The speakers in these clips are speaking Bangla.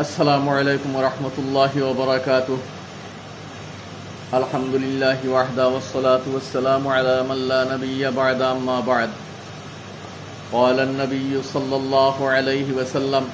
আসসালামু আলাইকুম ওয়া রাহমাতুল্লাহি ওয়া বারাকাতুহু। আলহামদুলিল্লাহি ওয়াহদা ওয়াসসালাতু ওয়াসসালামু আলা মান লা নাবিয়্যা বা'দা, আম্মা বা'দ। ক্বালা আন-নাবিয়্যু সাল্লাল্লাহু আলাইহি ওয়া সাল্লাম,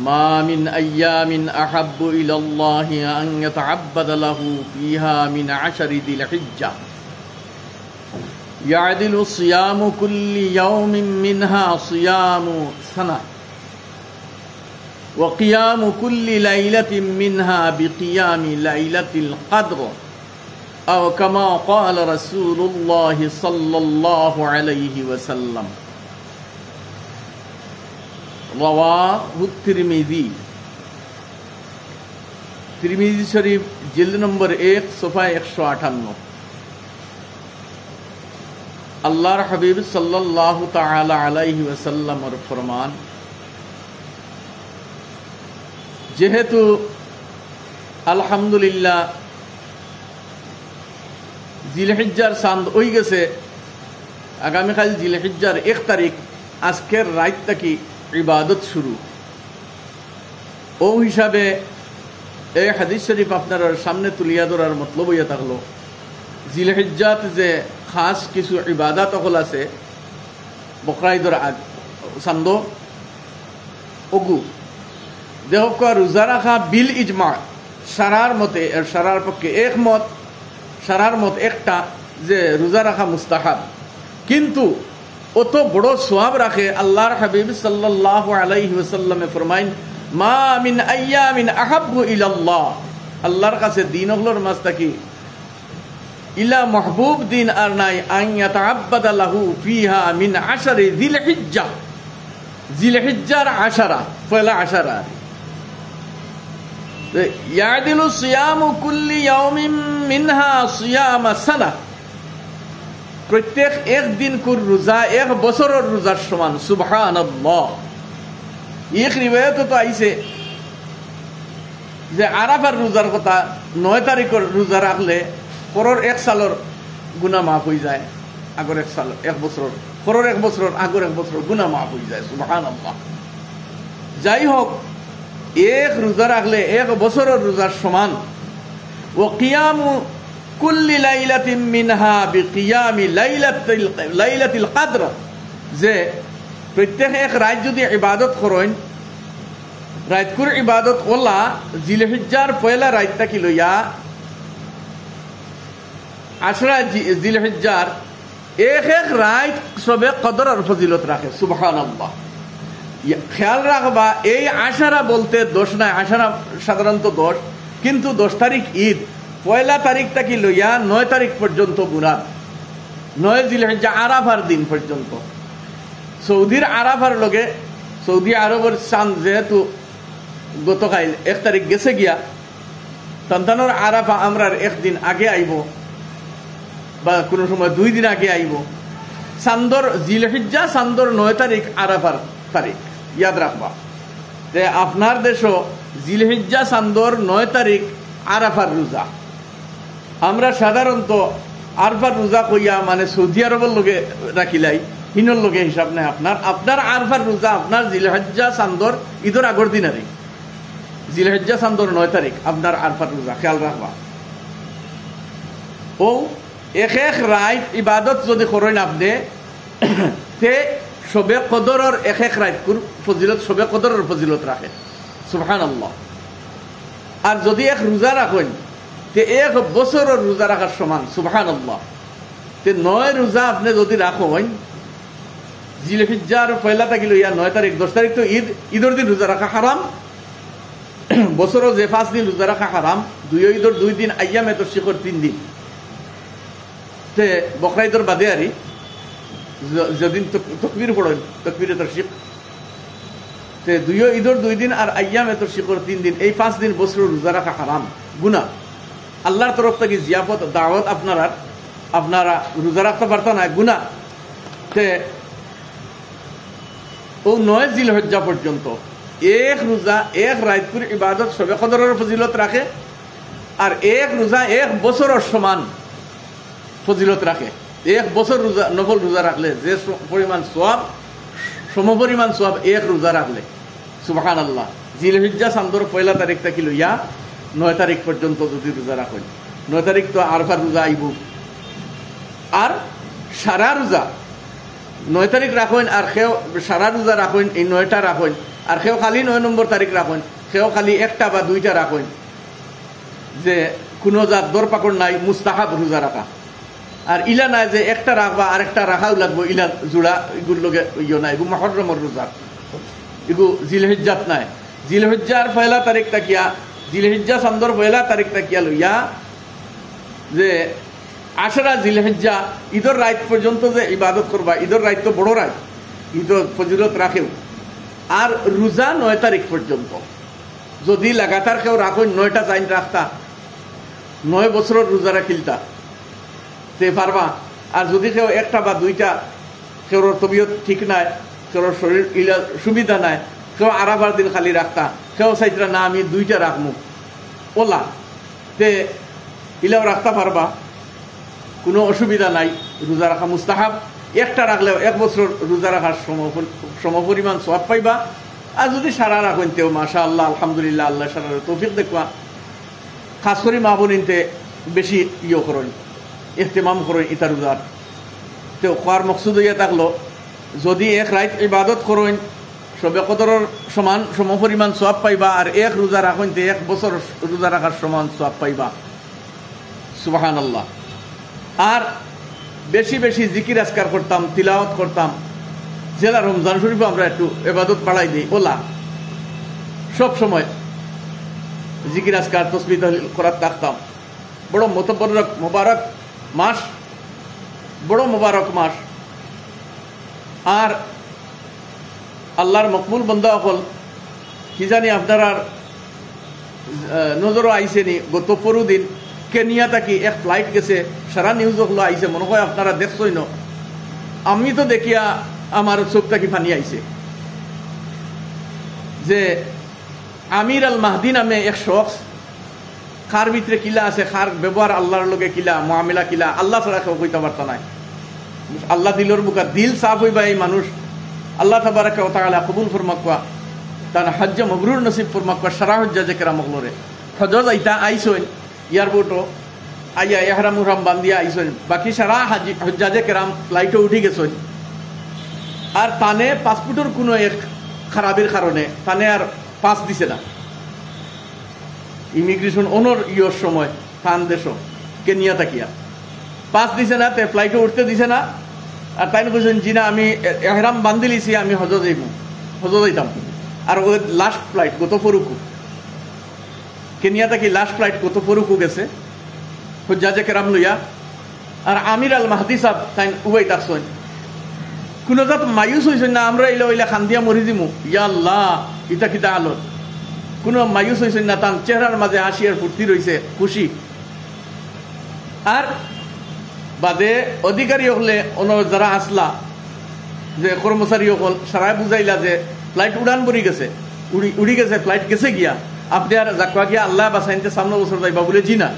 মা মিন আইয়ামিন আহাব্বু ইলাল্লাহি আন ইয়াতা'আব্বাদা লাহু ফীহা মিন 'আশরি যিল হিজ্জাহ ইয়া'দিলু সিয়ামু কুল্লি ইয়াওমিন মিনহা সিয়ামু সানাহ وقيام كل ليلة منها بقيام ليلة القدر أو كما قال رسول الله صلى الله عليه وسلم। رواه الترمذي। तिरमिजी शरीफ जिल्द नंबर 1 सफ़ा 158। अल्लाहर हबीब सल्लल्लाहु ताला अलैहि वसल्लम और फरमान, যেহেতু আলহামদুলিল্লাহ জিলহিজ্জার চাঁদ হয়ে গেছে, আগামীকাল জিলহিজ্জার 1 তারিখ, আজকের রাত থেকে ইবাদত শুরু। ও হিসাবে এই হাদিস শরীফ আপনার সামনে তুলিয়া ধরার মতলব হইয়া থাকলো, জিলহিজ্জাত যে খাস কিছু ইবাদত হল আছে, বকরা ঈদের চাঁদ ওগু দেহক রোজা রাখা বিল ইজমা, সারার মতে, সারার পক্ষে একমত, সারার মত একটা যে রোজা রাখা মুস্তাহাব, কিন্তু অত বড় সোয়াব রাখে আল্লাহর হাবিব সাল্লাল্লাহু আলাইহি ওয়াসাল্লামে ফরমাইন, মা মিন আইয়ামিন আহাব্বু ইলাল্লাহ, আল্লাহর কাছে দিনগুলোর মাঝ থাকি ইলা মাহবুব দিন আর নাই, আন ইয়াতাআব্বাদা লাহু ফিহা মিন 'আশরি যিল হিজ্জাহ, যিল হিজ্জার 10 পয়লা 10 ইয়াদিলু সিয়ামু কুল্লি ইয়াউমিন মিনহা সিয়ামা সানাহ, প্রত্যেক একদিন কুর রোজা 1 বছরের রোজার সমান। সুবহানাল্লাহ। এক রিওয়ায়াতে তো আইছে যে আরাফার রোজার কথা, 9 তারিখের রোজা রাখলে পরের 1 সালের গুনাহ মাফ হয়ে যায়, আগের 1 সাল, 1 বছর, পরের 1 বছরের আগের 1 বছরের গুনাহ মাফ হয়ে যায়। সুবহানাল্লাহ। যাই হোক, এক রোজা রাখলে 1 বছরের রোজার সমান। ও কিয়ামু কুল্লি লাইলাতিন মিনহা বিকিয়ামি লাইলাতিল কদর, যে প্রত্যেক এক রাত যদি ইবাদত করেন, রাতকুর ইবাদত ওলা জিলহিজ্জার পয়লা রাতটা কি লইয়া 10 জিলহিজ্জার এক এক রাত সবে কদর আর ফজিলত রাখে। সুবহানাল্লাহ। খেয়াল রাখবা, এই 10 বলতে 10 নাই, 10 সাধারণত 10, কিন্তু 10 তারিখ ঈদ, পয়লা তারিখটা কি লইয়া 9 তারিখ পর্যন্ত মুরাদ, 9 জিলহিজ্জা আরাফার দিন পর্যন্ত। সৌদির আরাফার লগে সৌদি আরবের চাঁদ যেহেতু গতকাল 1 তারিখ গেছে গিয়া, সন্তানোর আরাফা আমরা একদিন আগে আইব বা কোনো সময় 2 দিন আগে আইব। চান্দর জিলহিজ্জা চান্দর 9 তারিখ আরাফার তারিখ ইয়াদ রাখবা, যে আপনার দেশও জিলহিজ্জা চান্দর 9 তারিখ আরাফার রোজা। আমরা সাধারণত আরফার রোজা কইয়া মানে সৌদি আরবের লোকে রাখিলাই, হিনর লোকে হিসাব নাই। আপনার আরফার রোজা আপনার জিলহিজ্জা চান্দর ঈদের আগর দিন আর জিলহিজ্জা চান্দর 9 তারিখ আপনার আরফার রোজা, খেয়াল রাখবা। ও এক এক রাত ইবাদত যদি করেন আপনি, তে শবে কদরের এক এক রাত ফজিলত, শবে কদরের ফজিলত রাখে। সুবহানাল্লাহ। আর যদি এক রোজা রাখেন, তে 1 বছরের রোজা রাখার সমান। সুবহানাল্লাহ। তে 9 রোজা আপনি যদি রাখেন, জিলহিজ্জার পয়লা থেকে লইয়া 9 তারিখ, 10 তারিখ তো ঈদ, ঈদের দিন রোজা রাখা হারাম। বছরও যে 5 দিন রোজা রাখা হারাম, 2 ঈদের 2 দিন, আইয়ামে তাশরিকের 3 দিন, তে বকরা ঈদের বাদে আরি যেদিন তকবীর পড়েন, তকবীরে তাশরিক, তে 2 ঈদের 2 দিন আর আইয়ামে তাশরিকের 3 দিন, এই 5 দিন বছর রোজা রাখা হারাম, গুনাহ। আল্লাহর তরফ থেকে জিয়াফত দাওয়াত আপনারা রোজা রাখতে পারতো না, গুনাহ। তে ও 9 জিলহিজ্জা পর্যন্ত এক রোজা 1 রাত করে ইবাদত শবে কদরের ফজিলত রাখে, আর এক রোজা 1 বছরের সমান ফজিলত রাখে। 1 বছর রোজা, নফল রোজা রাখলে যে পরিমাণ সওয়াব, সমপরিমাণ সওয়াব 1 রোজা রাখলে। সুবহানাল্লাহ। জিলহিজ্জা চান্দর 1 তারিখ থেকে লইয়া 9 তারিখ পর্যন্ত যদি রোজা রাখেন, 9 তারিখ তো আরফার রোজা আইব, আর সারা রোজা 9 তারিখ রাখেন, আর সেও সারা রোজা রাখেন, এই 9টা রাখেন, আর সেও খালি 9 নম্বর তারিখ রাখেন, সেও খালি 1টা বা 2টা রাখেন, যে কোনো জাত দরপাকড় নাই, মুস্তাহাব রোজা রাখা। আর ইলা নাই যে একটা রাখবা আর একটা রাখাও লাগবো, ইলা জোড়া এগুলোর লগে ইয়ে নাই, এগু মুহররমের রোজা, এগু জিলহিজ্জাত নাই। জিলহিজ্জার 1 তারিখ তাকিয়া, জিলহিজ্জা চান্দর 1 তারিখ তাকিয়া লইয়া যে 10 জিলহিজ্জা ঈদের রাত পর্যন্ত যে ইবাদত করবা, ঈদের রাত তো বড় রাত, ঈদের ফজিলত রাখেও। আর রোজা 9 তারিখ পর্যন্ত যদি লাগাতার কেউ রাখেন, 9টা চাইন রাখতা, 9 বছরের রোজা রাখিলতা তে পারবা। আর যদি কেউ 1টা বা 2টা, কেউর তবিয়ত ঠিক নাই, কেউর শরীর ইলা সুবিধা নাই, কেউ আরাবার দিন খালি রাখতা, কেউ চাইতরা না আমি 2টা রাখবো ওলা, তে ইলাও রাখতে পারবা, কোনো অসুবিধা নাই। রোজা রাখা মুস্তাহাব, 1টা রাখলেও 1 বছর রোজা রাখার সমপরিমাণ সওয়াব পাইবা। আর যদি সারা রাখেন তেও মাশা আল্লাহ, আলহামদুলিল্লাহ, আল্লাহ সারার তৌফিক দেখবা। খাস করে মা বোনিনতে বেশি ইয়ে করেন, ইহতেমাম করেন ইতা রোজার। তো খোয়ার মকসুদ হইয়া থাকলো, যদি 1 রাত ইবাদত করেন, সবে কদরের সমান সমপরিমাণ সওয়াব পাইবা, আর 1 রোজা রাখেন তে 1 বছর রোজা রাখার সমান সওয়াব পাইবা। সুবহানাল্লাহ। আর বেশি বেশি জিকির আজকার করতাম, তিলাওয়াত করতাম, জেলা রমজান শরীফে আমরা একটু ইবাদত বাড়াই দিই ওলা, সব সময় জিকির আজকার তসবিহ তাহলিল করার থাকতাম। বড় মোবারক মাস, বড় মোবারক মাস। আর আল্লাহর মকবুল বান্দা হল কি জানি আপনার নজরও আইসেনি, গত পরু দিন কেনিয়া থাকি এক ফ্লাইট গেছে, সারা নিউজ হলো আইসে, মনে হয় আপনারা দেখছই না, আমি তো দেখিয়া আমার চোখ থাকি ফানি আইছে, যে আমির আল মাহদি নামে এক শখস, খার ভিতরে কিলা আছে, খার ব্যবহার আল্লাহর লগে কিলা, মুআমিলা কিলা, আল্লাহ ছাড়া কেউ কইতে পারত নাই। আল্লাহ দিলর বুকা দিল সাফ হইবা এই মানুষ, আল্লাহ তাবারাকা ওয়া তাআলা কবুল ফরমাকুয়া, তার হজ্জ মাবরুর নসিব ফরমাকুয়া। সারা হজ্জাজে কেরাম মগলরে হজ আইতা আইসইন এয়ারপোর্টও আইয়া এহরাম উহরাম বান্ধিয়া আইসইন, বাকি সারা হজ্জাজে কেরাম ফ্লাইটও উঠি গেছইন। আর তানে পাসপোর্টের কোনো এক খারাপের কারণে তানে আর পাস দিছে না, ইমিগ্রেশন অনর ইয়র সময় তান দেশ কেনিয়া থাকিয়া পাস দিছে না, তে ফ্লাইটও উঠতে দিছে না। আর তাই কইছেন জি না, আমি এহরাম বান্ধি লিছি, আমি হজ যাইতাম। আর ওই লাস্ট ফ্লাইট গত পরুকু, কেনিয়া থাকি লাস্ট ফ্লাইট গত পরুকু গেছে হজ্জাজে কেরাম লইয়া। আর আমির আল মাহদি সাহেব তাই উবাই থাকছেন, কোনো জাত মায়ুস হয়েছেন না, আমরা এলে ওইলে খান্দিয়া মরি দিমু, ইয়া আল্লাহ ইতা কিতা আলোর, কোনো মায়ুস হয়েছেন না, তার চেহারার মাঝে হাসি আর ফুর্তি রয়েছে, খুশি। আর বাদে অধিকারী হলে অন্য যারা আসলা, যে কর্মচারী হল, সারাই বুঝাইলা যে ফ্লাইট উড়ান পড়ি গেছে, উড়ি গেছে, ফ্লাইট গেছে গিয়া, আপনি আর যাকা গিয়া আল্লাহ বাসাইতে সামনে বছর যাইবা বলে, জি না,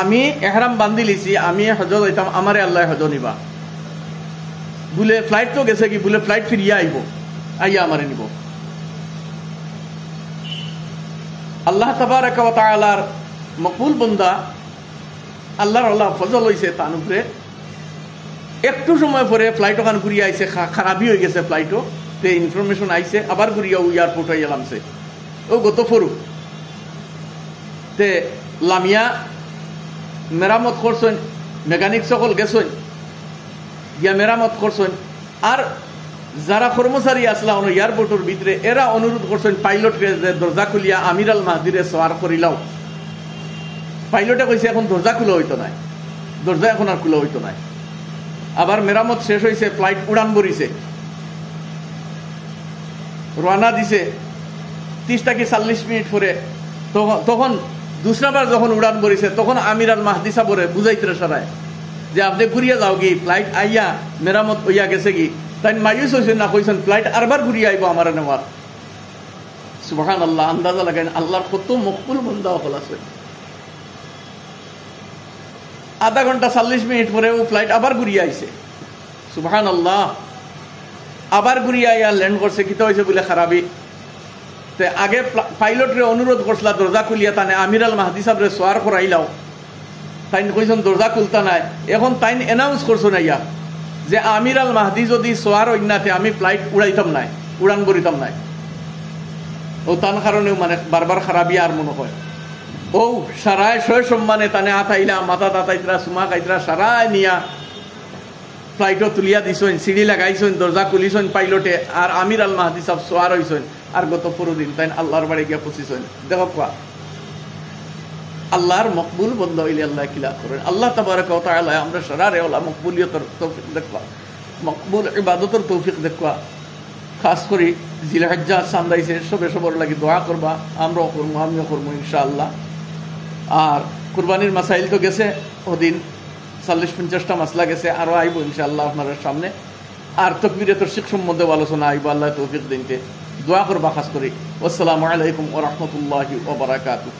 আমি এহরাম বান্ধি লিছি, আমি হজ যাইতাম, আমারে আল্লাহ হজ নিবা বলে, ফ্লাইট তো গেছে কি বলে, ফ্লাইট ফিরিয়া আইব, আইয়া আমারে নিব। আল্লাহ তাবারাকা ওয়া তাআলার মকবুল বান্দা, আল্লাহর আল্লাহ ফজল হইছে তার উপরে। একটু সময় পরে ফ্লাইট ওখান ঘুরিয়ে আইছে, খারাপই হয়ে গেছে ফ্লাইটও, তে ইনফরমেশন আইছে, আবার ঘুরিয়া এয়ারপোর্ট হয়ে এলামছে। ও গত ফরু তে লামিয়া মেরামত করছেন, মেকানিক সকল গেছেন গিয়া মেরামত করছেন। আর যারা কর্মচারী আসলা এয়ারপোর্টের ভিতরে, এরা অনুরোধ করছেন পাইলটকে যে দরজা খুলিয়া আমির আল মাহদিরে সওয়ার করিলাও। পাইলটে কইছে এখন দরজা খুলে হইতো নাই, দরজা এখন আর খুলে হইতো নাই। আবার মেরামত শেষ হয়েছে, ফ্লাইট উড়ান বরিছে, রওনা দিছে 30 থেকে 40 মিনিট পরে। তখন দুসরাবার যখন উড়ান বরিছে, তখন আমির আল মাহদি সাবরে বুঝাইতে সারায় যে আপনি ঘুরিয়া যাও কি, ফ্লাইট আইয়া মেরামত হইয়া গেছে কি। তাই মায়ুস হয়েছেন না, কইছেন ফ্লাইট আরবার ঘুরিয়ে আইব আমার নেওয়ার। সুবহানাল্লাহ, আন্দাজা লাগাইন আল্লাহর কত মকবুল বান্দা হল আছে। আধা ঘন্টা 40 মিনিট পরে ও ফ্লাইট আবার ঘুরিয়ে আইছে। সুবহানাল্লাহ, আবার ঘুরিয়ে আইয়া ল্যান্ড করছে, কিতা হয়েছে বলে খারাপই। তে আগে পাইলটরে অনুরোধ করছিলা দরজা খুলিয়া তানে আমির আল মাহদি সাহেবরে সোয়ার করাইলাও, তাইন কইছেন দরজা খুলতা নাই। এখন তাইন এনাউন্স করছো না ইয়া যে আমির আল মাহদি যদি সোয়ার অন্যাতে আমি ফ্লাইট উড়াইতাম নাই, উড়ান করিতাম নাই। ও তার কারণেও মানে বারবার খারাপই আর মনে হয় ও সারায় সয় সম্মানে তানে আতাইলা মাথা তাতাইতরা সুমা খাইতরা সারায় নিয়া ফ্লাইটও তুলিয়া দিছেন, সিঁড়ি লাগাইছেন, দরজা খুলিছেন পাইলটে, আর আমির আল মাহদি সাহেব সোয়ার হইছেন। আর গত পুরোদিন তাই আল্লাহর বাড়ি গিয়া পৌঁছিছেন। দেখো কোয়া আল্লাহর মকবুল বন্ধ হইলে আল্লাহ কিলা করেন। আল্লাহ তাবারাক ওয়া তাআলা আমরা সারারে ওলা মকবুলিয়তের তৌফিক দেখবা, মকবুল ইবাদতের তৌফিক দেখবা। খাস করে জিলহজ্জা সামদাইছে, সবে সবর লাগি দোয়া করবা, আমরাও করবো, আমিও করবো ইনশাআল্লাহ। আর কুরবানির মাসাইল তো গেছে, ওদিন 40-50টা মাসলা গেছে, আরো আইব ইনশাআল্লাহ আপনার সামনে। আর তাকবীরাতুল শিখ সম্বন্ধে আলোচনা আইব, আল্লাহ তৌফিক দিনতে দোয়া করবা খাস করে। আসসালামু আলাইকুম ওয়া রাহমাতুল্লাহি ওয়া বারাকাতুহু।